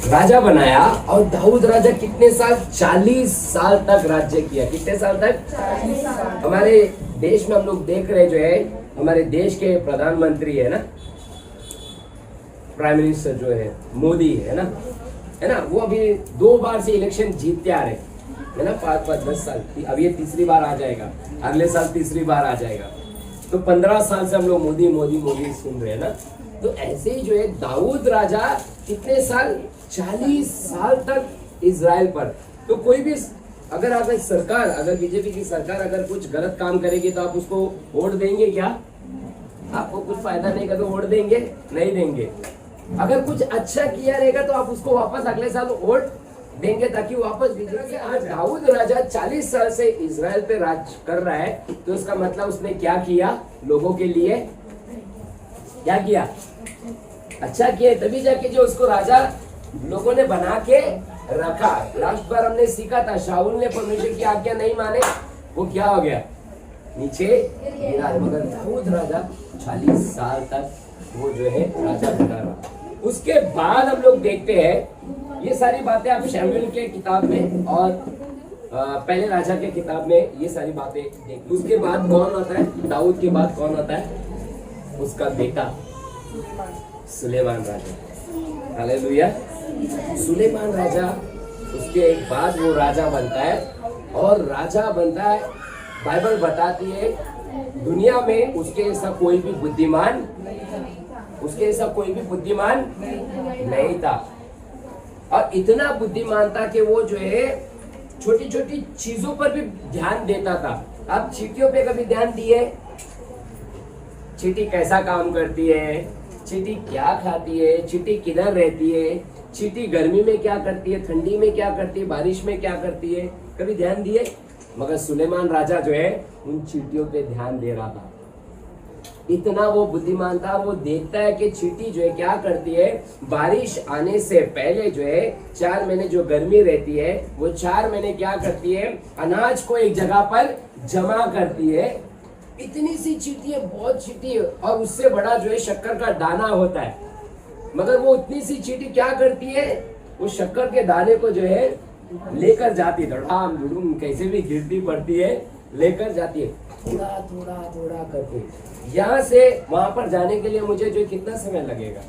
राजा बनाया। और दाऊद राजा कितने साल? 40 साल तक राज्य किया। कितने साल तक? 40 साल। हमारे देश में हम लोग देख रहे जो है, हमारे देश के प्रधानमंत्री है ना, प्राइम मिनिस्टर जो है मोदी है ना, वो अभी 2 बार से इलेक्शन जीतते आ रहे है ना, 5-5 10 साल। अब ये तीसरी बार आ जाएगा, अगले साल तीसरी बार आ जाएगा। तो 15 साल से हम लोग मोदी मोदी मोदी सुन रहे हैं ना। तो ऐसे ही जो है दाऊद राजा कितने साल? 40 साल तक इजराइल पर। तो कोई भी अगर सरकार, अगर बीजेपी की सरकार अगर कुछ गलत काम करेगी तो आप उसको वोट देंगे क्या? आपको कुछ फायदा नहीं का तो वोट देंगे? नहीं देंगे। अगर कुछ अच्छा किया रहेगा तो आप उसको वापस अगले साल वोट देंगे ताकि वापस बीजेपी। आज दाऊद राजा 40 साल से इजराइल पे राज कर रहा है, तो इसका मतलब उसने क्या किया? लोगों के लिए क्या किया? अच्छा किया, तभी जाके जो उसको राजा लोगों ने बना के रखा। लास्ट बार हमने सीखा था, शाऊल ने परमेश्वर की आज्ञा नहीं माने, वो क्या हो गया? नीचे गिरा। मगर दाऊद राजा 40 साल तक वो जो है राजा बना रहा। उसके बाद हम लोग देखते हैं ये सारी बातें आप शमूएल के किताब में और पहले राजा के किताब में ये सारी बातें देखते। उसके बाद कौन होता है? दाऊद के बाद कौन होता है? उसका बेटा सुलेमान राजा। हालेलुया। सुलेमान राजा, उसके बाद वो राजा बनता है। और राजा बनता है, बाइबल बताती है दुनिया में उसके ऐसा कोई भी बुद्धिमान, उसके ऐसा कोई भी बुद्धिमान नहीं था। और इतना बुद्धिमान था कि वो जो है छोटी छोटी चीजों पर भी ध्यान देता था। आप चींटियों पे कभी ध्यान दिए? चींटी कैसा काम करती है, चींटी क्या खाती है, चींटी किधर रहती है, चींटी गर्मी में क्या करती है, ठंडी में क्या करती है, बारिश में क्या करती है, कभी ध्यान दिए? मगर सुलेमान राजा जो है उन चींटियों पे ध्यान दे रहा था। इतना वो बुद्धिमान था। वो देखता है कि चींटी जो है क्या करती है, बारिश आने से पहले जो है 4 महीने जो गर्मी रहती है, वो 4 महीने क्या करती है? अनाज को एक जगह पर जमा करती है। इतनी सी चींटी है, बहुत चींटी है, और उससे बड़ा जो है शक्कर का दाना होता है। मगर वो उतनी सी चींटी क्या करती है? वो शक्कर के दाने को जो है लेकर जाती है, धड़ाम धुड़ूम कैसे भी गिरती पड़ती है, लेकर जाती है थोड़ा थोड़ा थोड़ा करके। यहाँ से वहां पर जाने के लिए मुझे जो कितना समय लगेगा?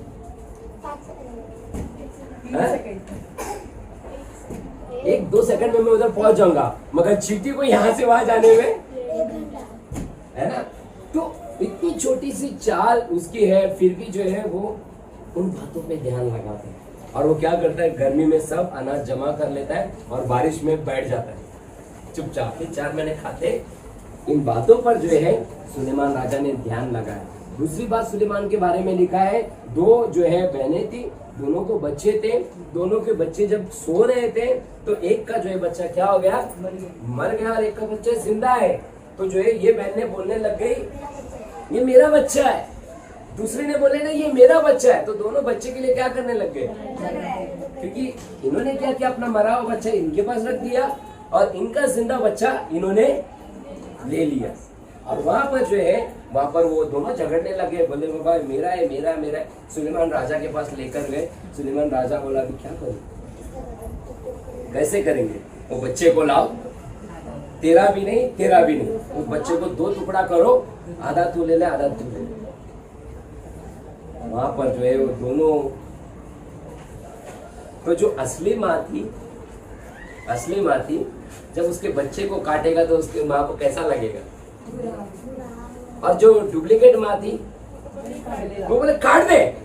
1-2 सेकंड में मैं उधर पहुंच जाऊंगा। मगर चींटी को यहाँ से वहां जाने में 1 घंटा है ना। तो इतनी छोटी सी चाल उसकी है, फिर भी जो है वो उन बातों पे ध्यान लगाता है। और वो क्या करता है? गर्मी में सब अनाज जमा कर लेता है और बारिश में बैठ जाता है चुपचाप। फिर 4 महीने खाते। इन बातों पर जो है सुलेमान राजा ने ध्यान लगाया। दूसरी बात सुलेमान के बारे में लिखा है, 2 जो है बहनें थी, दोनों को बच्चे थे। दोनों के बच्चे जब सो रहे थे तो एक का जो है बच्चा क्या हो गया? मर गया, और एक का बच्चा जिंदा है। तो जो है ये बहनें बोलने लग गई ये मेरा बच्चा है। दूसरे ने बोले ना ये मेरा बच्चा है। तो दोनों बच्चे के लिए क्या करने लग गए? क्योंकि इन्होंने क्या किया? अपना मरा हुआ बच्चा इनके पास रख दिया और इनका जिंदा बच्चा इन्होंने ले लिया। और वहां पर जो है, वहां पर वो दोनों झगड़ने लगे, बोले बाबा मेरा है मेरा है मेरा है। सुलेमान राजा के पास लेकर गए। सुलेमान राजा बोला कि क्या करूं, कैसे करेंगे? वो बच्चे को लाओ, तेरा भी नहीं तेरा भी नहीं, उस बच्चे को 2 टुकड़ा करो, आधा तू ले ले आधा तू ले ले। वहां पर जो है वो दोनों, तो जो असली माँ थी जब उसके बच्चे को काटेगा तो उसकी माँ को कैसा लगेगा? और जो डुप्लीकेट माँ थी वो बोले काट दे,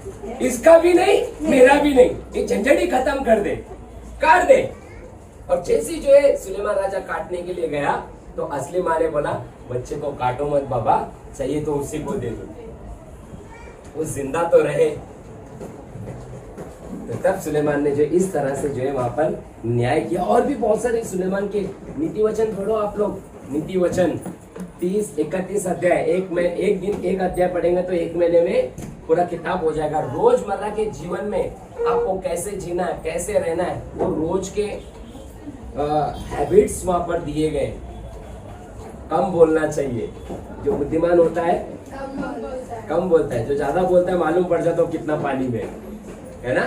इसका भी नहीं मेरा भी नहीं, ये झंझट ही खत्म कर दे, काट दे। और जैसी जो है सुलेमान राजा काटने के लिए गया तो असली माँ ने बोला बच्चे को काटो मत बाबा, चाहिए तो उसी को दे दो, वो जिंदा तो रहे। तो तब सुलेमान ने जो इस तरह से जो है वहां पर न्याय किया। और भी बहुत सारे सुलेमान के नीति वचन पढ़ो आप लोग। नीति वचन 30-31 अध्याय, एक दिन एक अध्याय पढ़ेंगे तो 1 महीने में पूरा किताब हो जाएगा। रोजमर्रा के जीवन में आपको कैसे जीना है, कैसे रहना है, वो रोज के हैबिट्स वहां पर दिए गए। कम बोलना चाहिए, जो बुद्धिमान होता है कम बोलता है, जो ज्यादा बोलता है मालूम पड़ जाता है कितना पानी में है ना।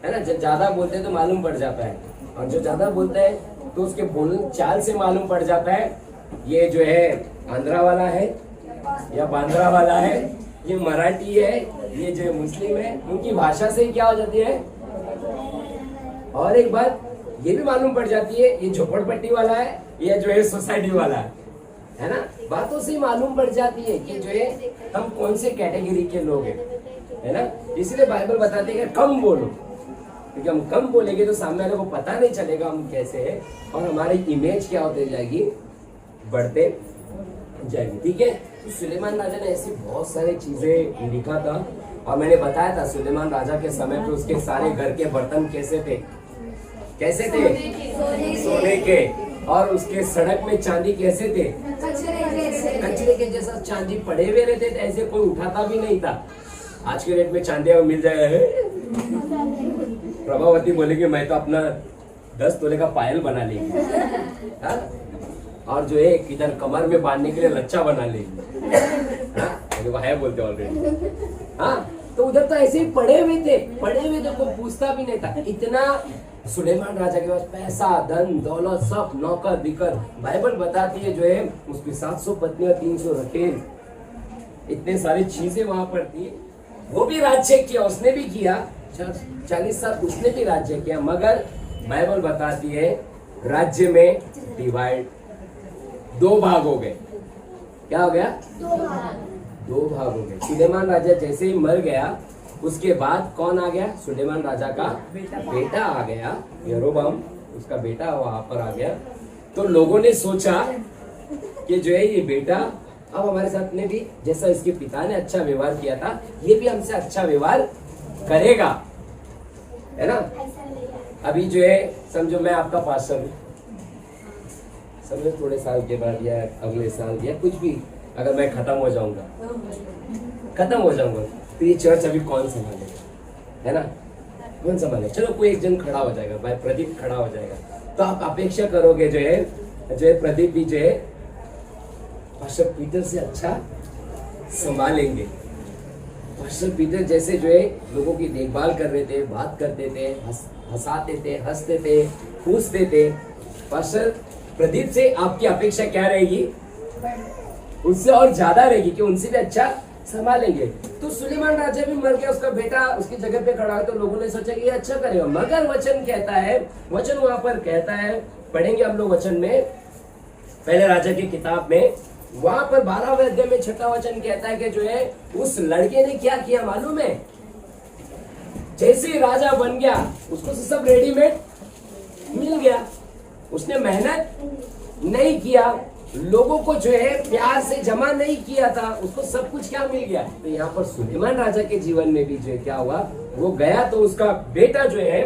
है ना। जब ज्यादा बोलते हैं तो मालूम पड़ जाता है, और जो ज्यादा बोलता है तो उसके बोल चाल से मालूम पड़ जाता है ये जो है आंध्रा वाला है या बांद्रा वाला है, ये मराठी है, ये जो मुस्लिम है, उनकी भाषा से ही क्या हो जाती है। और एक बात ये भी मालूम पड़ जाती है ये झोपड़पट्टी वाला है, ये जो है सोसाइटी वाला है ना। बातों से मालूम पड़ जाती है कि जो है हम कौन से कैटेगरी के लोग हैं, है ना। इसलिए बाइबल बताते हैं कि कम बोलो, क्योंकि हम कम बोलेंगे तो सामने वाले को पता नहीं चलेगा हम कैसे हैं, और हमारी इमेज क्या होती जाएगी, बढ़ते जाएगी। ठीक है। तो सुलेमान राजा ने ऐसी बहुत सारी चीजें लिखा था, और मैंने बताया था सुलेमान राजा के समय पे उसके सारे घर के बर्तन कैसे थे, कैसे थे, सोने के, और उसके सड़क में चांदी कैसे थे, कचरे के जैसा चांदी पड़े हुए रहते थे, ऐसे कोई उठाता भी नहीं था। आज के रेट में चांदी मिल जाएगा। प्रभावती बोलेगी मैं तो अपना 10 तोले का पायल बना लेगी, और जो है इधर कमर में बांधने के लिए लच्चा बना लेगी, है बोलते ऑलरेडी। हाँ, तो उधर तो ऐसे ही पड़े हुए थे, कोई पूछता भी नहीं था। इतना सुलेमान राजा के पास पैसा, धन दौलत, सब नौकर दिकर। बाइबल बताती है जो है उसकी 700 पत्नी और 300 रखेल, इतने सारी चीजें वहां पर थी। वो भी राज्य किया, उसने भी किया 40 साल उसने भी राज्य किया, मगर बाइबल बताती है राज्य में डिवाइड, 2 भाग हो गए। क्या हो गया? 2 भाग हो गए। सुलेमान राजा जैसे ही मर गया, उसके बाद कौन आ गया? सुलेमान राजा का बेटा आ गया, यरोबाम, उसका बेटा वहां पर आ गया। तो लोगों ने सोचा कि जो है ये बेटा अब हमारे साथ में भी, जैसा इसके पिता ने अच्छा व्यवहार किया था, ये भी हमसे अच्छा व्यवहार करेगा, है ना। अभी जो है समझो मैं आपका पास्टर हूँ, समझो थोड़े साल के बाद या अगले साल या कुछ भी, अगर मैं खत्म हो जाऊंगा तो ये चर्च अभी कौन संभालेगा, है ना, कौन संभालेगा? चलो कोई एक जन खड़ा हो जाएगा, भाई प्रदीप खड़ा हो जाएगा, तो आप अपेक्षा करोगे जो है प्रदीप भी जो है पास्टर पीटर से अच्छा संभालेंगे। पास्टर पीटर जैसे जो है लोगों की देखभाल कर रहे थे, बात करते थे, हंसाते थे, हंसते थे, पूछते थे, पास्टर प्रदीप से आपकी अपेक्षा क्या रहेगी? उससे और ज्यादा रहेगी कि उनसे भी अच्छा संभालेंगे। तो सुलेमान राजा भी मर गया, उसका बेटा उसकी जगह पे खड़ा है, तो लोगों ने सोचा कि ये अच्छा करेगा, मगर वचन कहता है, वचन वहां पर कहता है, पढ़ेंगे हम लोग वचन में, पहले राजा की किताब में, वहां पर 12वें अध्याय में 6वां वचन कहता है कि जो है उस लड़के ने क्या किया मालूम है? जैसे ही राजा बन गया उसको सब रेडीमेड मिल गया, उसने मेहनत नहीं किया, लोगों को जो है प्यार से जमा नहीं किया था, उसको सब कुछ क्या मिल गया। तो यहाँ पर सुलेमान राजा के जीवन में भी जो है क्या हुआ, वो गया तो उसका बेटा जो है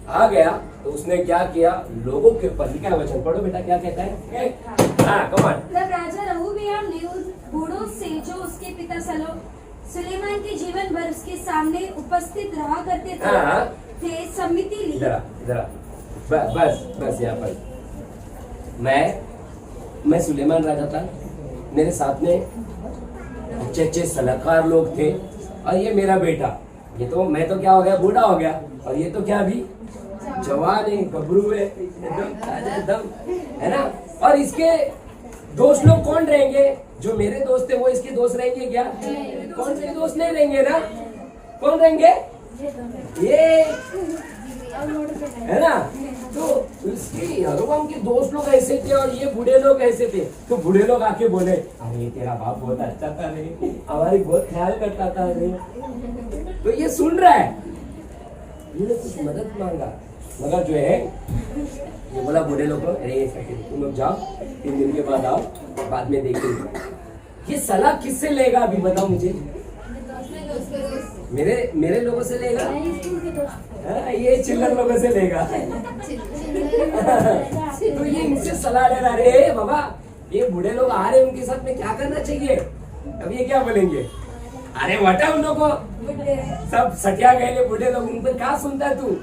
आ गया, तो उसने क्या किया, लोगों के ऊपर लिखा है वचन, पढ़ो बेटा क्या कहता है। हाँ कम ऑन। तब राजा रहूबयाम ने उन बूढ़ों से जो उसके पिता सुलेमान के जीवन भर उसके सामने उपस्थित रहा करते थे सम्मति ली। इधर बस यहाँ पर मैं सुलेमान राजा था, मेरे साथ में अच्छे सलाहकार लोग थे, और ये मेरा बेटा, ये तो मैं तो क्या हो गया, बूढ़ा हो गया, और ये तो क्या अभी जवान है, गबरू है, एकदम, है ना। और इसके दोस्त लोग कौन रहेंगे? जो मेरे दोस्त थे वो इसके दोस्त रहेंगे क्या? कौन से दोस्त नहीं रहेंगे ना, कौन रहेंगे? ये है ना। तो इसके यरोबाम के दोस्त लोग ऐसे थे और ये बूढ़े लोग ऐसे थे। तो बूढ़े लोग आके बोले, अरे तेरा बाप बहुत अच्छा था रे, हमारी बहुत ख्याल करता था रे। तो ये सुन रहा है, ये कुछ मदद मांगा, मगर जो है ये बोला बूढ़े लोग, अरे तुम लोग जाओ, 3 दिन के बाद आओ, बाद में देखेंगे। ये सलाह किससे लेगा अभी बताओ मुझे? मेरे लोगों से लेगा, ये चिल्लर लोगों से लेगा। तो ये इनसे सलाह ले रहा, रे बाबा ये बूढ़े लोग आ रहे, उनके साथ में क्या करना चाहिए? अब ये क्या बोलेंगे, अरे वटा उन लोगों को, सब सटिया गए बूढ़े लोग, उन पर क्या सुनता है तू?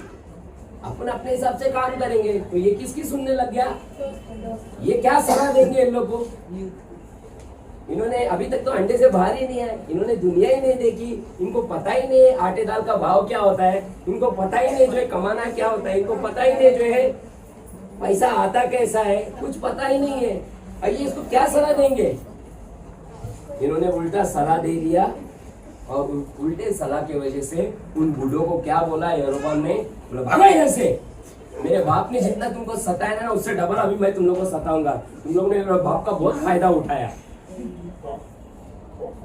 अपन अपने हिसाब से काम करेंगे। तो ये किसकी सुनने लग गया? ये क्या सलाह देंगे इन लोगों को? इन्होंने अभी तक तो अंडे से बाहर ही नहीं आए, इन्होंने दुनिया ही नहीं देखी, इनको पता ही नहीं है आटे दाल का भाव क्या होता है, इनको पता ही नहीं जो है कमाना क्या होता है, इनको पता ही नहीं जो है पैसा आता कैसा है, कुछ पता ही नहीं है। आइए इसको क्या सलाह देंगे? इन्होंने उल्टा सलाह दे दिया और उल्टे सलाह की वजह से उन बूढ़ों को क्या बोला यरोबाम ने, बोला भागो इधर से, मेरे बाप ने जितना तुमको सताया ना उससे डबल अभी मैं तुम लोगों को सताऊंगा, तुम लोगों ने मेरे बाप का बहुत फायदा उठाया।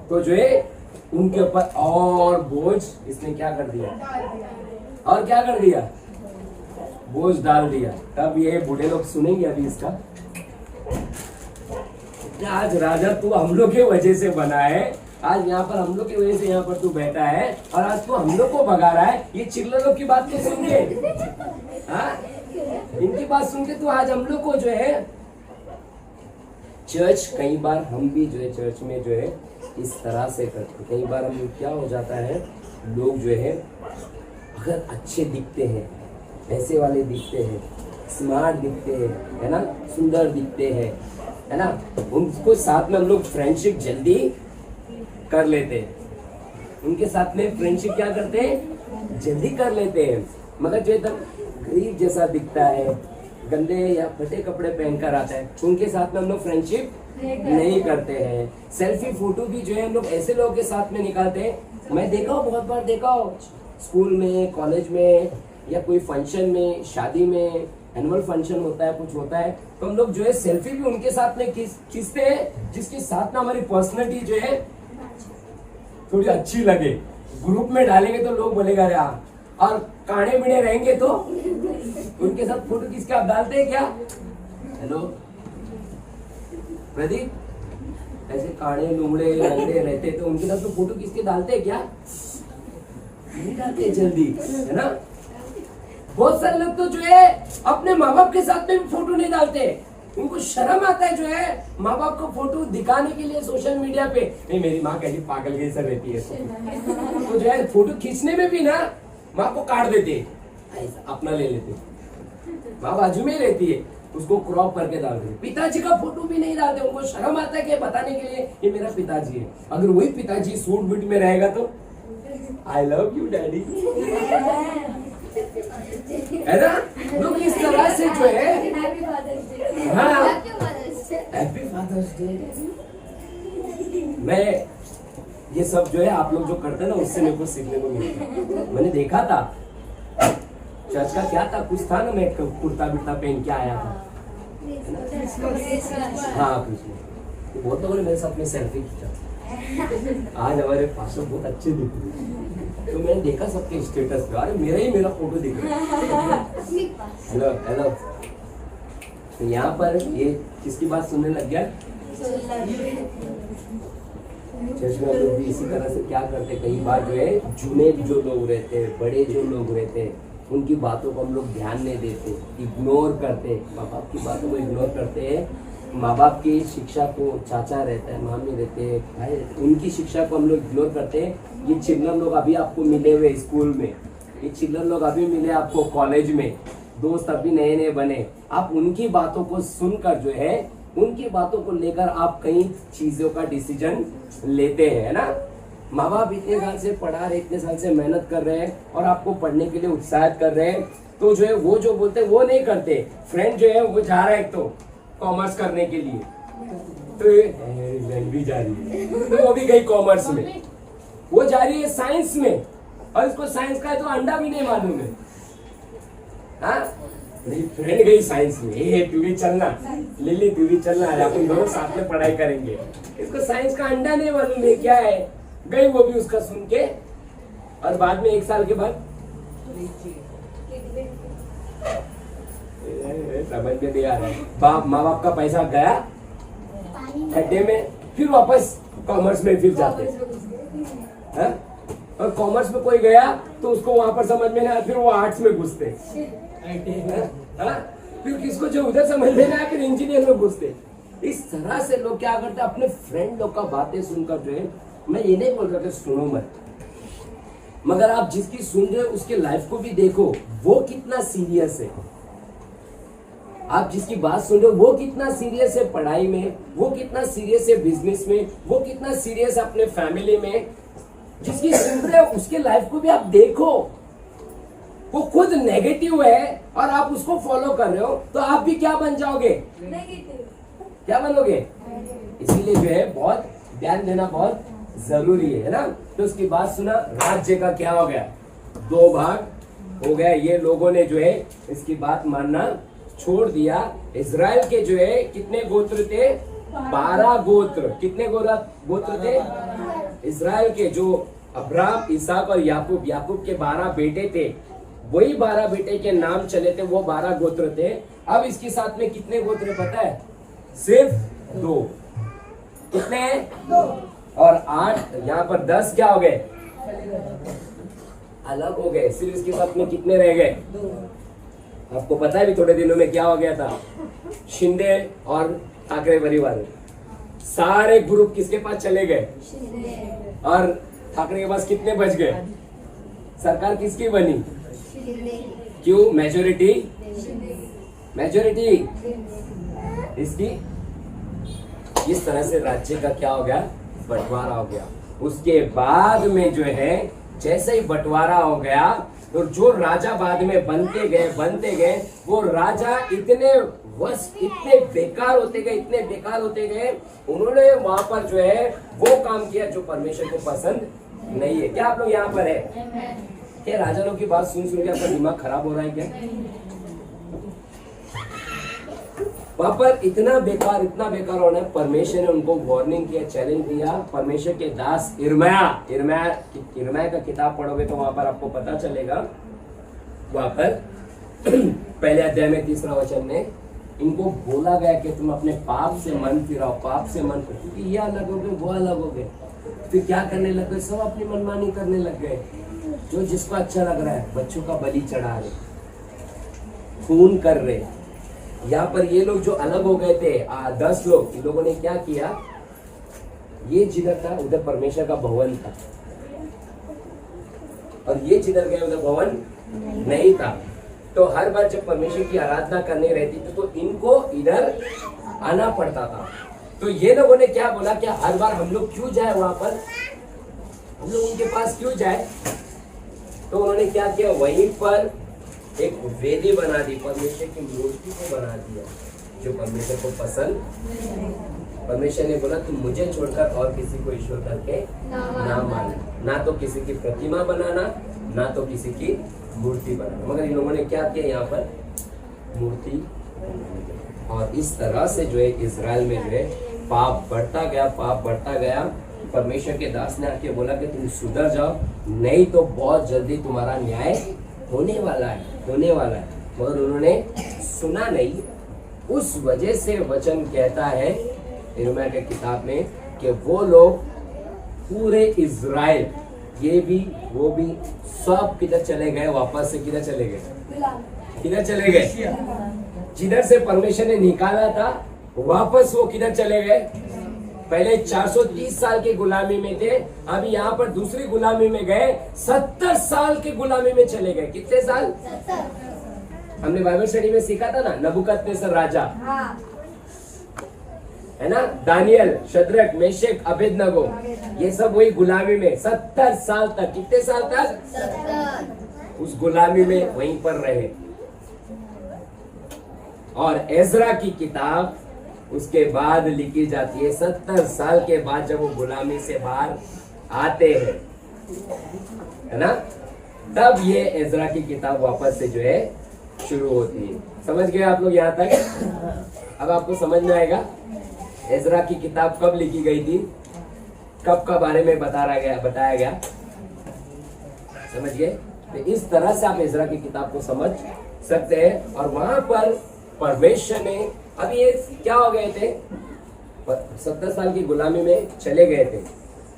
तो जो है उनके ऊपर और बोझ इसने क्या कर दिया, और क्या कर दिया, बोझ डाल दिया। तब ये बूढ़े लोग सुनेंगे अभी इसका, आज राजा तू हम लोग के वजह से बना है, आज यहाँ पर हम लोग की वजह से यहाँ पर तू बैठा है और आज तू हम लोग को भगा रहा है। ये चिल्लर लोग की बात तो सुन के, हाँ इनकी बात सुन के तू आज हम लोग को जो है चर्च, कई बार हम भी जो है चर्च में जो है इस तरह से करते, कई बार हम क्या हो जाता है, लोग जो है अगर अच्छे दिखते हैं, पैसे वाले दिखते हैं, स्मार्ट दिखते हैं, है ना, सुंदर दिखते हैं, है ना, उनको साथ में हम लोग फ्रेंडशिप जल्दी कर लेते हैं, उनके साथ में फ्रेंडशिप क्या करते हैं, जल्दी कर लेते हैं। मगर जो एकदम गरीब जैसा दिखता है, गंदे या फटे कपड़े पहनकर आता है, उनके साथ में हम लोग फ्रेंडशिप नहीं करते हैं। सेल्फी फोटो भी जो है हम लोग ऐसे लोगों के साथ में निकालते हैं। मैं देखा हूँ, बहुत बार देखा हूँ, स्कूल में, कॉलेज में या कोई फंक्शन में, शादी में, एनुअल फंक्शन होता है, कुछ होता है, तो हम लोग जो है सेल्फी भी उनके साथ में खींचते हैं जिसके साथ में हमारी पर्सनैलिटी जो है थोड़ी अच्छी लगे। ग्रुप में डालेंगे तो लोग बोलेगा अरे हाँ, और कांडे बिड़े रहेंगे तो उनके साथ फोटो खींच के आप डालते हैं क्या? हेलो प्रदीप, ऐसे कांडे लुमड़े लंगड़े रहते तो उनके साथ तो फोटो खींच के डालते हैं क्या? नहीं डालते जल्दी, है ना। बहुत सारे लोग तो जो है अपने माँ बाप के साथ में भी फोटो नहीं डालते, उनको शर्म आता है जो है माँ बाप को फोटो दिखाने के लिए सोशल मीडिया पे, नहीं मेरी माँ कैसी पागल जैसा रहती है, तो जो है फोटो खींचने में भी ना माँ को काट देते, अपना ले लेते, माँ बाजू में रहती है उसको क्रॉप करके डाल देते। पिताजी का फोटो भी नहीं डालते, उनको शर्म आता है कि बताने के लिए ये मेरा पिताजी है। अगर वही पिताजी सूट बूट में रहेगा तो आई लव यू डैडी, है ना। लोग इस तरह से जो है, हाँ हैप्पी फादर्स डे। मैं ये सब जो है आप लोग जो करते हैं ना उससे मेरे को सीखने को मिलता। मैंने देखा था चर्च का क्या था, कुछ था ना, मैं कुर्ता बिर्ता पहन के आया था, हाँ कुछ बहुत लोगों ने मेरे साथ में सेल्फी खींचा। आज हमारे पास बहुत अच्छे दिख रहे, तो मैंने देखा सबके स्टेटस पे, अरे मेरा फोटो दिख रहा है। हेलो हेलो, तो यहाँ पर ये किसकी बात सुनने लग गया? चर्च में हम लोग भी इसी तरह से क्या करते हैं, कई बार जो है जूने जो लोग रहते हैं, बड़े जो लोग रहते हैं, उनकी बातों को हम लोग ध्यान नहीं देते, इग्नोर करते, माँ बाप की बातों को इग्नोर करते हैं। माँ बाप की शिक्षा को, चाचा रहता है, मामी रहते हैं, भाई रहते हैं, उनकी शिक्षा को हम लोग इग्नोर करते हैं। ये चिल्लर लोग अभी आपको मिले हुए स्कूल में, ये चिल्लर लोग अभी मिले आपको कॉलेज में, दोस्त अभी नए नए बने, आप उनकी बातों को सुनकर जो है, उनकी बातों को लेकर आप कई चीजों का डिसीजन लेते हैं, है ना। माँ बाप इतने साल से पढ़ा रहे, इतने साल से मेहनत कर रहे हैं और आपको पढ़ने के लिए उत्साहित कर रहे हैं, तो जो है वो जो बोलते हैं वो नहीं करते। फ्रेंड जो है वो जा रहा है एक तो कॉमर्स करने के लिए, तो भी जा रही है, तो वो भी गई कॉमर्स में, वो जा रही है साइंस में, और इसको साइंस का तो अंडा भी नहीं मालूम है। हाँ मेरी फ्रेंड गई साइंस में, तू भी चलना, लिली तू भी चलना, अपन दोनों साथ में पढ़ाई करेंगे। इसको साइंस का अंडा नहीं मालूम है क्या है, गई वो भी उसका सुन के, और बाद में 1 साल के बाद समझ में नहीं आ रहा है, माँ बाप का पैसा गया खड्डे में, फिर वापस कॉमर्स में फिर जाते हैं, और कॉमर्स में कोई गया तो उसको वहां पर समझ में नहीं आया, फिर वो आर्ट्स में घुसते, फिर किसको जो उधर समझ में नहीं आया फिर इंजीनियर में घुसते। इस तरह से लोग क्या करते हैं, अपने फ्रेंड लोग का बातें सुनकर जो है, मैं ये नहीं बोल रहा कि सुनो मत, मगर आप जिसकी सुन रहे हो उसके लाइफ को भी देखो, वो कितना सीरियस है। आप जिसकी बात सुन रहे हो वो कितना सीरियस है पढ़ाई में, वो कितना सीरियस है बिजनेस में, वो कितना सीरियस अपने फैमिली में, जिसकी सुन रहे हो उसके लाइफ को भी आप देखो। वो खुद नेगेटिव है और आप उसको फॉलो कर रहे हो, तो आप भी क्या बन जाओगे? नेगेटिव। क्या बनोगे? इसीलिए जो है बहुत ध्यान देना बहुत जरूरी है ना। तो उसकी बात सुना, राज्य का क्या हो गया? 2 भाग हो गया। ये लोगों ने जो है इसकी बात मानना छोड़ दिया। इजराइल के जो है कितने गोत्र थे? 12 गोत्र। कितने गोत्र थे? इजराइल के जो अब्राहम, इसहाक और याकूब, याकूब के 12 बेटे थे, वही 12 बेटे के नाम चले थे, वो 12 गोत्र थे। अब इसके साथ में कितने गोत्र पता है? सिर्फ 2। कितने हैं? 2 और 8, यहाँ पर 10 क्या हो गए? अलग हो गए। सिर्फ इसके साथ में कितने रह गए? 2। आपको पता है भी थोड़े दिनों में क्या हो गया था? शिंदे और ठाकरे परिवार सारे ग्रुप किसके पास चले गए? और ठाकरे के पास कितने बच गए? सरकार किसकी बनी? क्यों? मेजोरिटी इसकी। इस तरह से राज्य का क्या हो गया? बंटवारा हो गया। उसके बाद में जो है जैसे ही बंटवारा हो गया, तो जो राजा बाद में बनते गए वो राजा इतने बेकार होते गए, उन्होंने वहां पर जो है वो काम किया जो परमेश्वर को पसंद नहीं है। क्या आप लोग यहाँ पर है? क्या राजा लोग की बात सुन के आपका दिमाग खराब हो रहा है क्या? वहां पर इतना बेकार होना है। परमेश्वर ने उनको वार्निंग किया, चैलेंज दिया। परमेश्वर के दास इर्मयाह का किताब पढ़ोगे तो वहां पर आपको पता चलेगा। वहां पर पहले अध्याय में 3रा वचन में इनको बोला गया कि तुम अपने पाप से मन फिराओ, क्योंकि ये अलग हो गए, वो अलग हो गए। फिर क्या करने लग गए? सब अपनी मनमानी करने लग गए। जो जिसको अच्छा लग रहा है, बच्चों का बलि चढ़ा रहे, खून कर रहे। यहाँ पर ये लोग जो अलग हो गए थे 10 लोग, इन लोगों ने क्या किया? ये जिधर था उधर परमेश्वर का भवन था, और ये जिधर गए उधर भवन नहीं था। तो हर बार जब परमेश्वर की आराधना करनी रहती थी तो इनको इधर आना पड़ता था। तो ये लोगों ने क्या बोला कि हर बार हम लोग क्यों जाए वहां पर, हम लोग उनके पास क्यों जाए? तो उन्होंने क्या किया? वहीं पर एक वेदी बना दी, परमेश्वर की मूर्ति को बना दिया, जो परमेश्वर को पसंद। परमेश्वर ने बोला तुम मुझे छोड़कर और किसी को ईश्वर करके ना मानना, ना तो किसी की प्रतिमा बनाना, ना तो किसी की मूर्ति बनाना। मगर इन लोगों ने क्या किया? यहाँ पर मूर्ति। और इस तरह से जो है इजराइल में जो है पाप बढ़ता गया। परमेश्वर के दास ने आके बोला कि तुम सुधर जाओ, नहीं तो बहुत जल्दी तुम्हारा न्याय होने वाला है। मगर उन्होंने सुना नहीं। उस वजह से वचन कहता है यिर्मयाह की किताब में कि वो लोग पूरे इजराइल, ये भी वो भी, सब किधर चले गए? वापस से किधर चले गए? जिधर से परमेश्वर ने निकाला था वापस वो किधर चले गए? पहले 430 साल की गुलामी में थे, अभी यहाँ पर दूसरी गुलामी में गए, 70 साल की गुलामी में चले गए। कितने साल? 70। हमने बाइबल स्टडी में सीखा था ना, नबूकदनेस्सर राजा, है ना, दानियल, शद्रक, मेशक, अबेदनगो, ये सब वही गुलामी में 70 साल तक। कितने साल तक? 70। उस गुलामी में वहीं पर रहे। और एजरा की किताब उसके बाद लिखी जाती है 70 साल के बाद, जब वो गुलामी से बाहर आते हैं, है ना, तब ये एजरा की किताब वापस से जो है शुरू होती है। समझ गए आप लोग यहाँ तक? अब आपको समझ में आएगा एजरा की किताब कब लिखी गई थी, कब का बारे में बताया गया। समझ गए? तो इस तरह से आप एजरा की किताब को समझ सकते हैं। और वहां पर परमेश्वर ने, अभी ये क्या हो गए थे? 70 साल की गुलामी में चले गए थे।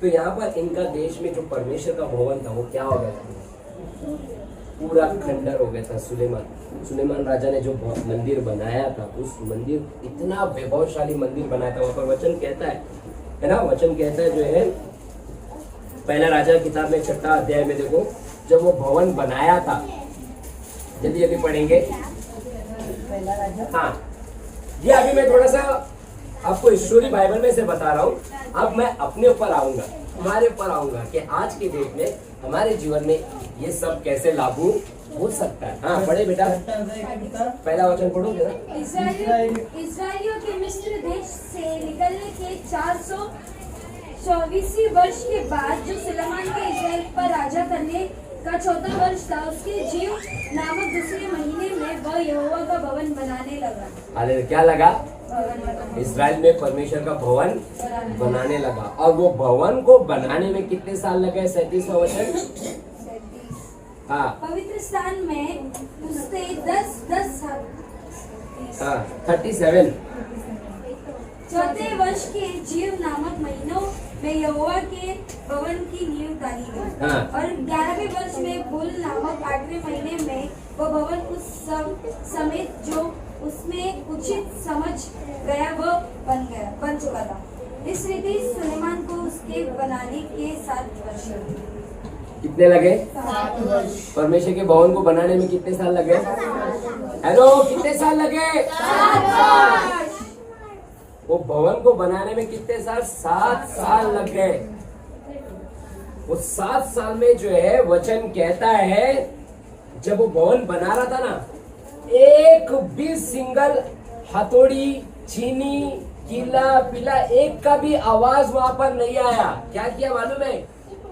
तो यहाँ पर इनका देश में जो परमेश्वर का भवन था वो क्या हो गया था? पूरा खंडर हो गया था। सुलेमान राजा ने जो मंदिर बनाया था, उस मंदिर, इतना वैभवशाली मंदिर बनाया था। वहां पर वचन कहता है ना, वचन कहता है जो है पहला राजा किताब में 6ठा अध्याय में देखो, जब वो भवन बनाया था, जल्दी जल्दी पढ़ेंगे। हाँ, ये अभी मैं थोड़ा सा आपको स्टोरी बाइबल में से बता रहा हूँ। अब मैं अपने ऊपर आऊंगा, हमारे ऊपर आऊंगा कि आज के डेट में हमारे जीवन में ये सब कैसे लागू हो सकता है। हाँ पढ़े बेटा, पहला वचन पढ़ोगे ना। इस्राएलियों के मिस्र देश से निकलने के 424 वर्ष के बाद जो सुलेमान के इस्राएल पर राजा करने का 4था वर्ष था, उसके जीव नामक दूसरे महीने में वह यहोवा का भवन बनाने लगा। अरे क्या लगा? इस्राएल में परमेश्वर का भवन बनाने लगा। और वो भवन को बनाने में कितने साल लगे? 37वां वचन। हाँ पवित्र स्थान में उससे 10 साल। हाँ 37। चौथे वर्ष के जीव नामक महीनों में यहोवा के भवन की नींव डाली गई। हाँ। और 11वें वर्ष में बुल नामक 8वें महीने में वह भवन उस सब समेत जो उसमें उचित समझ गया वह बन चुका था। इस रीति सुलेमान को उसके बनाने के 7 वर्ष लगे। कितने लगे? 7 वर्ष। परमेश्वर के भवन को बनाने में कितने साल लगे? हेलो, कितने साल लगे? 7 वर्ष। वो भवन को बनाने में कितने साल? 7 साल लग गए। वो 7 साल में जो है वचन कहता है, जब वो भवन बना रहा था ना, एक भी सिंगल हथौड़ी, छीनी, कीला, पीला, एक का भी आवाज वहां पर नहीं आया। क्या किया मालूम है?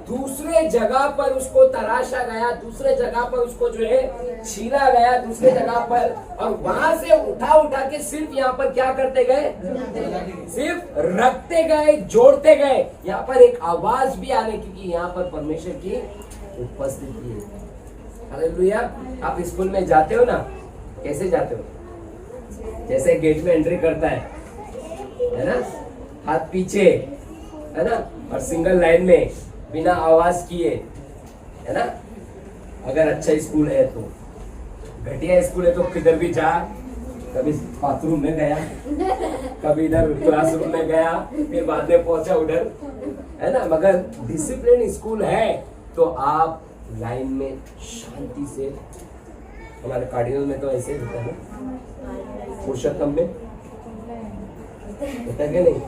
दूसरे जगह पर उसको तराशा गया, दूसरे जगह पर उसको जो है छीला गया, दूसरे जगह पर, और वहां से उठा के सिर्फ यहाँ पर क्या करते गए? सिर्फ रखते गए, जोड़ते गए। यहाँ पर एक आवाज भी आ रही, क्योंकि यहाँ पर परमेश्वर की उपस्थिति है। हालेलुया। आप स्कूल में जाते हो ना, कैसे जाते हो? जैसे गेट में एंट्री करता है ना, हाथ पीछे, है ना, और सिंगल लाइन में बिना आवाज किए, है ना। अगर अच्छा स्कूल है तो, घटिया स्कूल है तो किधर भी जा, कभी बाथरूम में गया, कभी इधर क्लासरूम में गया, फिर बाद में पहुंचा उधर, है ना। मगर डिसिप्लिन स्कूल है तो आप लाइन में शांति से, हमारे कार्डिनल में तो ऐसे होता है ना, पुरुषोत्तम में होता है क्या? नहीं,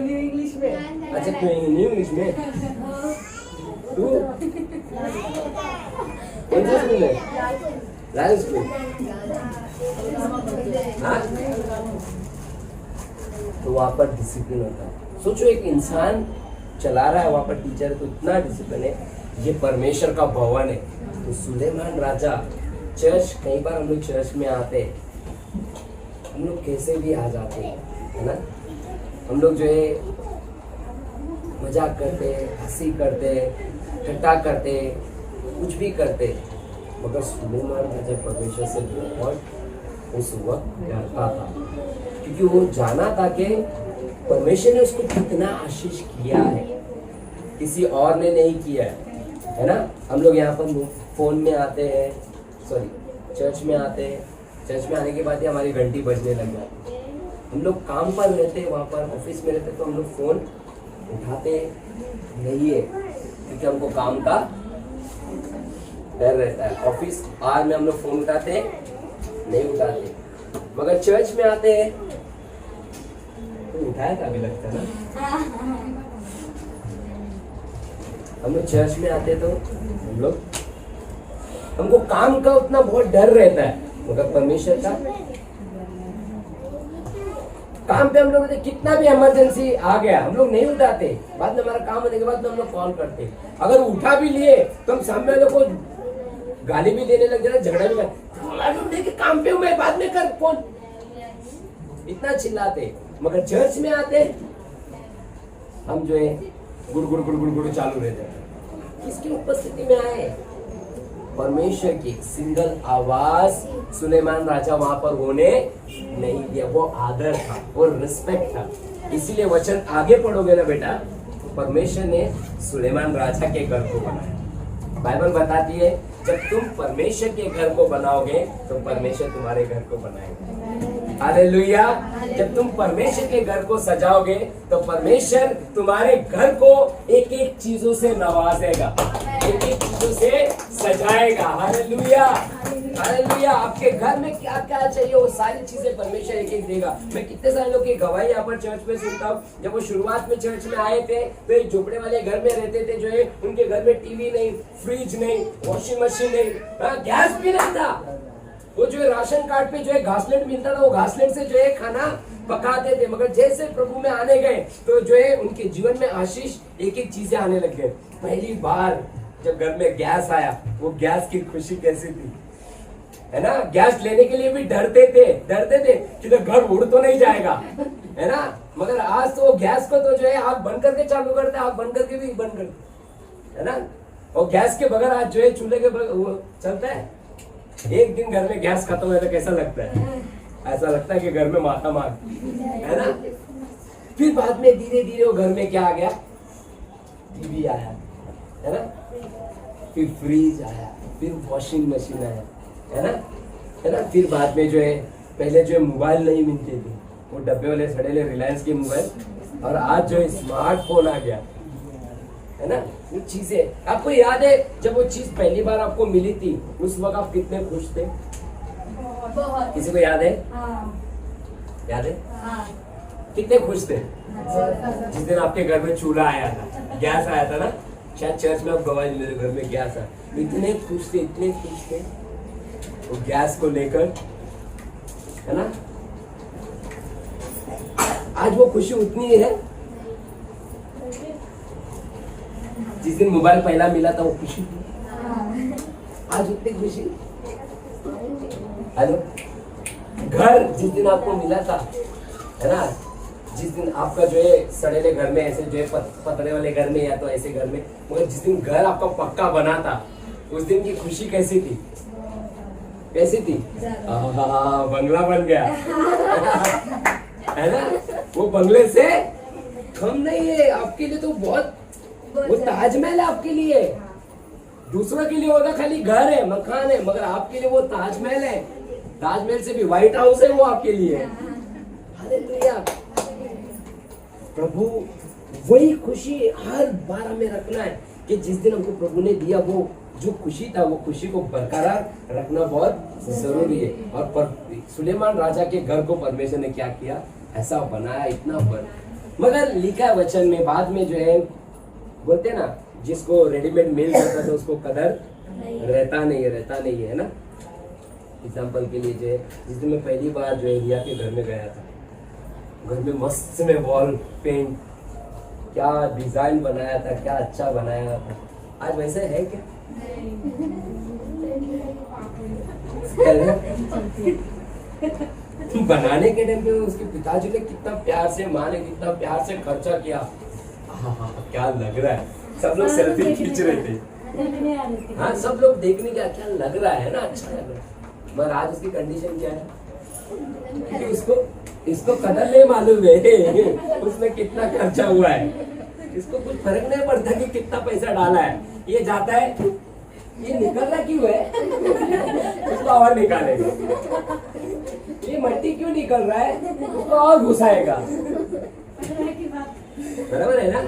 न्यू इंग्लिश में। अच्छा तू न्यू इंग्लिश में, तू कौन सा स्कूल है? लाल स्कूल। हाँ, तो वहाँ पर डिसिप्लिन होता है। सोचो एक इंसान चला रहा है, वहाँ पर टीचर, तो इतना डिसिप्लिन है। ये परमेश्वर का भवन है। तो सुलेमान राजा, चर्च, कई बार हम लोग चर्च में आते हैं, हम लोग कैसे भी आ जाते हैं, है ना। हम लोग जो है मजाक करते, हंसी करते, ठट्टा करते, कुछ भी करते, मगर सुलेमान राजा परमेश्वर से बहुत उस वक्त डरता था, क्योंकि वो जाना था कि परमेश्वर ने उसको कितना आशीष किया है, किसी और ने नहीं किया है ना। हम लोग यहाँ पर फोन में आते हैं, सॉरी चर्च में आते हैं, चर्च में आने के बाद ही हमारी घंटी बजने लग जाती है। हम लोग काम पर रहते हैं, वहाँ पर ऑफिस में रहते हैं, तो हम लोग फोन उठाते नहीं है, क्योंकि हमको काम का डर रहता है। ऑफिस आवर में हम लोग फोन उठाते नहीं उठाते, मगर चर्च में आते हैं तो उठाया था, अभी लगता है ना। हम लोग चर्च में आते तो हमको काम का उतना बहुत डर रहता है, मगर परमेश्वर का काम पे हम लोग कितना भी इमरजेंसी आ गया, हम लोग नहीं उठाते। बाद में हमारा काम होने के बाद में हम लोग कॉल करते। अगर उठा भी लिए तो हम सामने वाले को गाली भी देने लग जाए, झगड़ा भी कर, काम पे हूं मैं, बाद में कर फोन, इतना चिल्लाते। मगर चर्च में आते हम जो है गुड़ गुड़ गुड़ गुड़ गुड़ चालू रहते हैं। किसकी उपस्थिति में आए? परमेश्वर की सिंगल आवाज सुलेमान राजा वहां पर होने नहीं दिया। वो आदर था, वो रिस्पेक्ट था। इसीलिए वचन आगे पढ़ोगे ना बेटा, परमेश्वर ने सुलेमान राजा के घर को बनाया। बाइबल बताती है जब तुम परमेश्वर के घर को बनाओगे तो परमेश्वर तुम्हारे घर को बनाएगा। हालेलुया। जब तुम परमेश्वर के घर को सजाओगे तो परमेश्वर तुम्हारे घर को एक एक चीजों से नवाजेगा। एक एक चीजों से सजाएगा। Hallelujah, hallelujah. आपके घर में क्या क्या चाहिए वो सारी चीजें परमेश्वर एक एक देगा। मैं कितने सारे लोग की गवाही यहाँ पर चर्च में सुनता हूँ। जब वो शुरुआत में चर्च में आए थे तो एक झोपड़े वाले घर में रहते थे, जो है उनके घर में टीवी नहीं, फ्रिज नहीं, वॉशिंग मशीन नहीं, गैस भी नहीं था। वो जो है राशन कार्ड पे जो है घासलेट मिलता था, वो घासलेट से जो है खाना पकाते थे। मगर जैसे प्रभु में आने गए तो जो है उनके जीवन में आशीष एक एक चीजें आने लग गए। पहली बार जब घर में गैस आया, वो गैस की खुशी कैसी थी, है ना। गैस लेने के लिए भी डरते थे कि तो घर उड़ तो नहीं जाएगा, है ना। मगर आज तो गैस को तो जो है आग बंद करके चालू करते, आग बंद करके भी बंद करते, है ना। और गैस के बगैर आज जो है चूल्हे के बगैर वो चलता है। एक दिन घर में गैस खत्म हो तो कैसा लगता है? ऐसा लगता है कि घर में माता मार, है ना। फिर बाद में धीरे धीरे वो घर में क्या आ गया, टीवी आया, है ना। फिर फ्रिज आया, फिर वॉशिंग मशीन आया, है ना। फिर बाद में जो है पहले जो है मोबाइल नहीं मिलते थे, वो डब्बे वाले सड़ेले रिलायंस के मोबाइल, और आज जो है स्मार्टफोन आ गया, है ना। वो चीजें आपको याद है जब वो चीज पहली बार आपको मिली थी उस वक्त आप कितने खुश थे? बहुत। किसी को याद है? हाँ। याद है? हाँ। कितने खुश थे जिस दिन आपके घर में चूल्हा आया था, गैस आया था ना। शायद चर्च में आप गवाही, मेरे घर में गैस आया, इतने खुश थे, इतने खुश थे वो गैस को लेकर, है ना। आज वो खुशी उतनी ही है जिस दिन मोबाइल पहला मिला था, वो खुशी थी। आज उतनी खुशी, हेलो। घर जिस दिन आपको मिला था, है ना, जिस दिन आपका जो है सड़ेले घर में, ऐसे जो है पतरे वाले घर में या तो ऐसे घर में, मगर जिस दिन घर आपका पक्का बना था उस दिन की खुशी कैसी थी? कैसी थी? बंगला बन गया, है ना। वो बंगले से कम नहीं है आपके लिए, तो बहुत, वो ताजमहल है आपके लिए। दूसरों के लिए होगा खाली घर है, मकान है, मगर आपके लिए वो ताजमहल है। ताजमहल से भी व्हाइट हाउस है वो आपके लिए। हालेलुया। प्रभु वही खुशी हर बार हमें रखना है कि जिस दिन हमको प्रभु ने दिया, वो जो खुशी था वो खुशी को बरकरार रखना बहुत जरूरी है। और सुलेमान राजा के घर को परमेश्वर ने क्या किया, ऐसा बनाया, इतना बन। मगर लिखा है वचन में, बाद में जो है बोलते ना, जिसको रेडीमेड मिल जाता था उसको कदर रहता नहीं है ना। एग्जाम्पल के लिए जो है जिस दिन मैं पहली बार जो है रिया के घर में गया था, घर में मस्त में वॉल पेंट, क्या डिजाइन बनाया था, क्या अच्छा बनाया था। आज वैसे है क्या? बनाने के टाइम पे उसके पिताजी ने कितना प्यार से, माँ ने कितना प्यार से खर्चा किया। क्या लग रहा है, सब लोग सेल्फी खींच रहे थे। हाँ, सब लोग देखने का क्या लग रहा है ना, अच्छा लग रहा है। मगर आज उसकी कंडीशन क्या है कि इसको कदर नहीं मालूम है उसमें कितना खर्चा हुआ है। इसको कुछ फर्क नहीं पड़ता कि कितना पैसा डाला है। ये जाता है, ये निकल रहा क्यों है, उसको और निकालेगा। ये मट्टी क्यों निकल रहा है, उसको और घुसाएगा। बराबर है ना।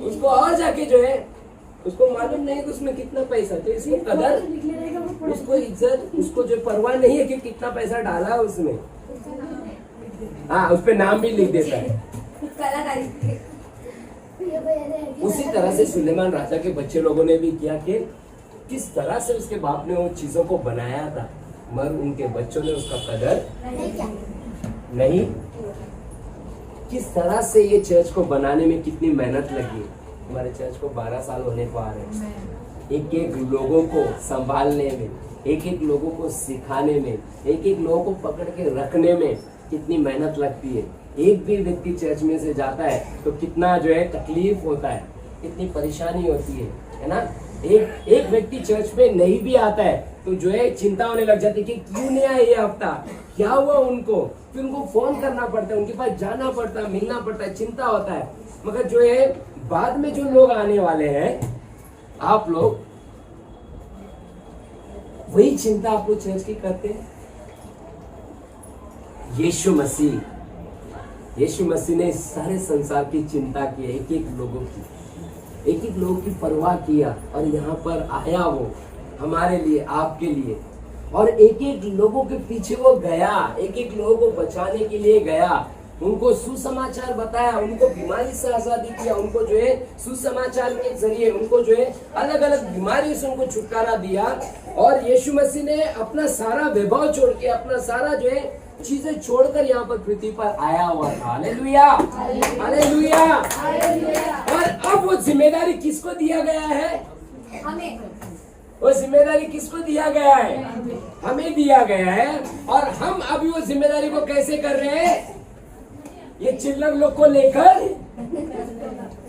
उसको और जाके जो है, उसको मालूम नहीं कि उसमें कितना पैसा, तो इसकी कदर, उसको इज्जत, उसको जो परवाह नहीं है कि कितना पैसा डाला उसमें। हाँ, उस पे नाम भी लिख देता है। उसी तरह से सुलेमान राजा के बच्चे लोगों ने भी किया कि किस तरह से उसके बाप ने उन चीजों को बनाया था, मगर उनके बच्चों ने उसका कदर नहीं। किस तरह से ये चर्च को बनाने में कितनी मेहनत लगी। हमारे चर्च को 12 साल होने को आ रहे हैं। एक एक लोगों को संभालने में, एक एक लोगों को सिखाने में, एक एक लोगों को पकड़ के रखने में कितनी मेहनत लगती है। एक भी व्यक्ति चर्च में से जाता है तो कितना जो है तकलीफ होता है, कितनी परेशानी होती है ना। एक व्यक्ति चर्च में नहीं भी आता है तो जो है चिंता होने लग जाती है कि क्यों नहीं आया ये हफ्ता, क्या हुआ उनको। फिर उनको फोन करना पड़ता है, उनके पास जाना पड़ता है, मिलना पड़ता है, चिंता होता है। मगर जो है बाद में जो लोग आने वाले हैं, आप लोग वही चिंता आप लोग चर्च की करते हैं। यीशु मसीह ने सारे संसार की चिंता की, एक एक लोगों की। एक एक लोगों की परवाह किया और यहाँ पर आया वो हमारे लिए, आपके लिए। और एक एक लोगों के पीछे वो गया, एक एक लोगों को बचाने के लिए गया, उनको सुसमाचार बताया, उनको बीमारी से आजादी किया, उनको जो है सुसमाचार के जरिए उनको जो है अलग अलग बीमारी से उनको छुटकारा दिया। और यीशु मसीह ने अपना सारा वैभव छोड़ के, अपना सारा जो है चीजें छोड़कर यहाँ पर पृथ्वी पर आया हुआ था। Hallelujah, hallelujah. और अब वो जिम्मेदारी किसको दिया गया है? हमें। वो जिम्मेदारी किसको दिया गया है? हमें दिया गया है। और हम अभी वो जिम्मेदारी को कैसे कर रहे हैं? ये चिल्लर लोग को लेकर,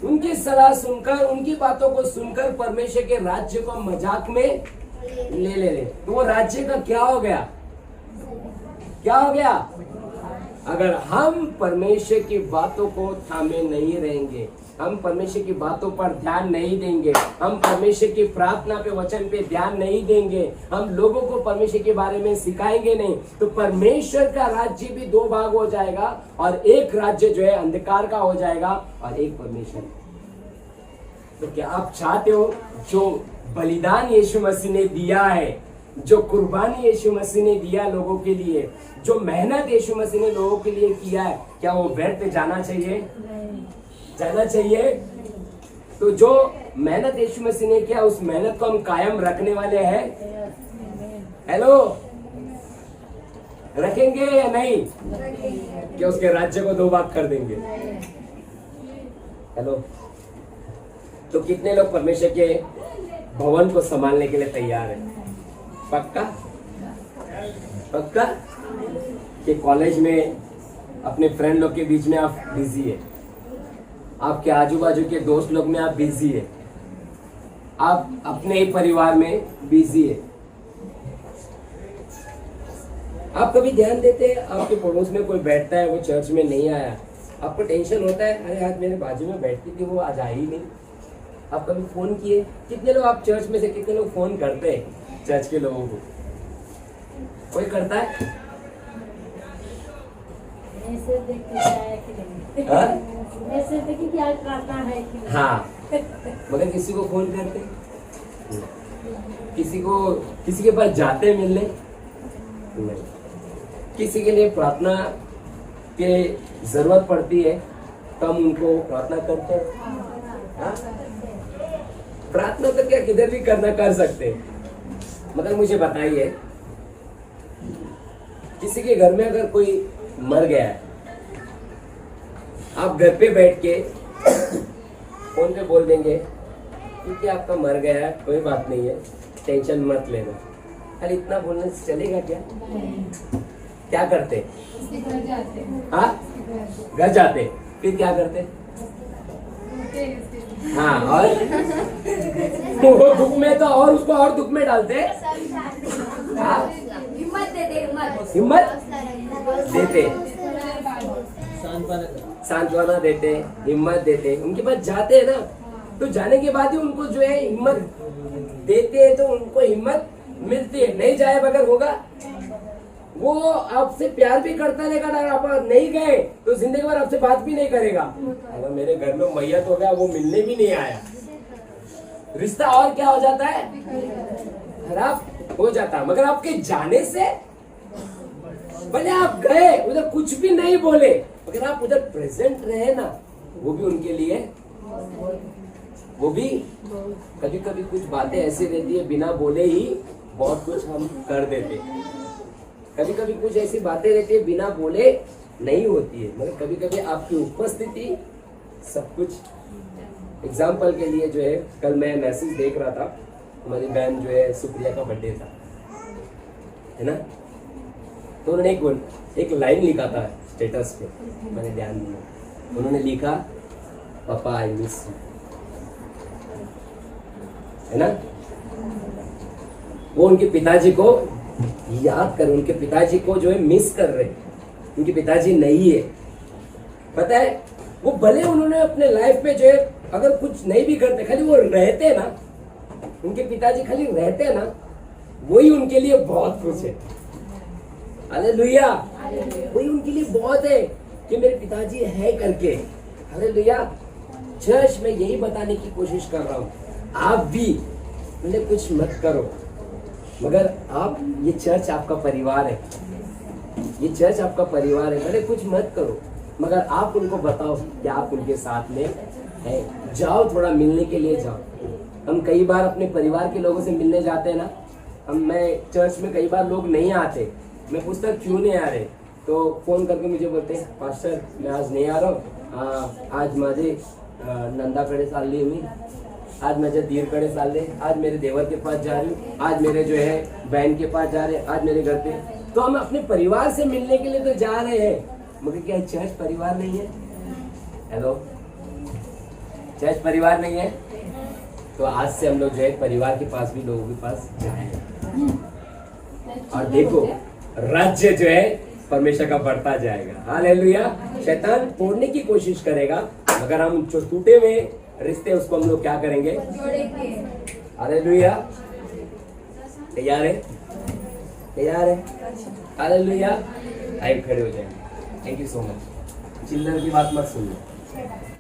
उनकी सलाह सुनकर, उनकी बातों को सुनकर परमेश्वर के राज्य को मजाक में ले ले रहे। तो वो राज्य का क्या हो गया? क्या हो गया? अगर हम परमेश्वर की बातों को थामे नहीं रहेंगे, हम परमेश्वर की बातों पर ध्यान नहीं देंगे, हम परमेश्वर की प्रार्थना पे, वचन पे ध्यान नहीं देंगे, हम लोगों को परमेश्वर के बारे में सिखाएंगे नहीं, तो परमेश्वर का राज्य भी दो भाग हो जाएगा और एक राज्य जो है अंधकार का हो जाएगा और एक परमेश्वर। तो क्या आप चाहते हो जो बलिदान यीशु मसीह ने दिया है, जो कुर्बानी यीशु मसीह ने दिया लोगों के लिए, जो मेहनत यीशु मसीह ने लोगों के लिए किया है, क्या वो व्यर्थ जाना चाहिए? जाना चाहिए? तो जो मेहनत यीशु मसीह ने किया, उस मेहनत को हम कायम रखने वाले हैं। हेलो, रखेंगे या नहीं? क्या उसके राज्य को दो भाग कर देंगे? हेलो, तो कितने लोग परमेश्वर के भवन को संभालने के लिए तैयार हैं? पक्का? पक्का? कि कॉलेज में अपने फ्रेंड लोग के बीच में आप बिजी है, आपके आजू बाजू के दोस्त लोग में आप बिजी है, आप अपने ही परिवार में बिजी है। आप कभी ध्यान देते हैं आपके पड़ोस में कोई बैठता है, वो चर्च में नहीं आया, आपको टेंशन होता है, अरे आज मेरे बाजू में बैठती थी वो आज आई ही नहीं। आप कभी फोन किए? कितने लोग आप चर्च में से कितने लोग फोन करते हैं चर्च के लोगों को? कोई करता है? हाँ, मगर किसी को फोन करते? किसी के पास जाते मिलने? नहीं। किसी के लिए प्रार्थना के जरूरत पड़ती है तो हम उनको प्रार्थना करते हैं। प्रार्थना तो क्या किधर भी कर सकते हैं, मगर मुझे बताइए, किसी के घर में अगर कोई मर गया है, आप घर पे बैठ के फोन पे बोल देंगे क्योंकि आपका मर गया है, कोई बात नहीं है, टेंशन मत लेना। अरे इतना बोलने से चलेगा क्या? क्या करते? हाँ, घर जाते, फिर क्या करते? हाँ, और वो दुख में तो और उसको और दुख में डालते। हाँ? हिम्मत देते, हिम्मत देते, सांत्वना देते, हिम्मत देते। उनके पास जाते हैं ना, तो जाने के बाद ही उनको जो है हिम्मत देते हैं, तो उनको हिम्मत मिलती है। नहीं जाए बगैर होगा? वो आपसे प्यार भी करता रहेगा, अगर आप नहीं गए तो जिंदगी भर आपसे बात भी नहीं करेगा। अगर मेरे घर में मैयत हो गया, वो मिलने भी नहीं आया, रिश्ता और क्या हो जाता है? खराब हो जाता है। मगर आपके जाने से, भले आप गए उधर कुछ भी नहीं बोले, अगर आप उधर प्रेजेंट रहे ना, वो भी उनके लिए, वो भी कभी कभी कुछ बातें ऐसी रहती है, बिना बोले ही बहुत कुछ हम कर देते। कभी कभी कुछ ऐसी बातें रहती है बिना बोले नहीं होती है, मगर कभी कभी आपकी उपस्थिति सब कुछ। एग्जाम्पल के लिए जो है, कल मैं मैसेज देख रहा था, हमारी बहन जो है सुप्रिया का बर्थडे था, है ना, तो उन्होंने एक लाइन लिखा था स्टेटस पे, मैंने ध्यान दिया। उन्होंने लिखा, पापा आई मिस यू, है ना। वो उनके पिताजी को याद कर, उनके पिताजी को जो है मिस कर रहे, उनके पिताजी नहीं है। पता है, वो भले उन्होंने अपने लाइफ में जो है अगर कुछ नहीं भी करते, खाली वो रहते ना, उनके पिताजी खाली रहते ना, वही उनके लिए बहुत कुछ है। हालेलुया, वही उनके लिए बहुत है कि मेरे पिताजी है करके। हालेलुया, चर्च में यही बताने की कोशिश कर रहा हूँ, आप भी मैंने कुछ मत करो, मगर आप, ये चर्च आपका परिवार है, ये चर्च आपका परिवार है, मैंने कुछ मत करो, मगर आप उनको बताओ कि आप उनके साथ में है। जाओ, थोड़ा मिलने के लिए जाओ। हम कई बार अपने परिवार के लोगों से मिलने जाते हैं ना, मैं चर्च में कई बार लोग नहीं आते, मैं पूछता क्यों नहीं आ रहे, तो फोन करके मुझे बोलते हैं पास्टर मैं आज नहीं आ रहा हूँ, आज माझे नंदाकडे चालली मी, आज माझे दीरकडे चालले, आज मेरे देवर के पास जा रही हूँ, आज मेरे जो है बहन के पास जा रहे हैं, आज मेरे घर पे। तो हम अपने परिवार से मिलने के लिए तो जा रहे हैं, मगर क्या चर्च परिवार नहीं है? हेलो, चर्च परिवार नहीं है? तो आज से हम लोग जो है परिवार के पास भी, लोगों के पास जाएंगे, और देखो राज्य जो है परमेश्वर का बढ़ता जाएगा। हालेलुया। शैतान तोड़ने की कोशिश करेगा, मगर हम जो टूटे हुए रिश्ते उसको हम लोग क्या करेंगे? जोड़ेंगे। हालेलुया। तैयार है? तैयार है? हालेलुया। आइए खड़े हो जाएंगे। Thank you so much. चिल्लर की बात मत सुनिए।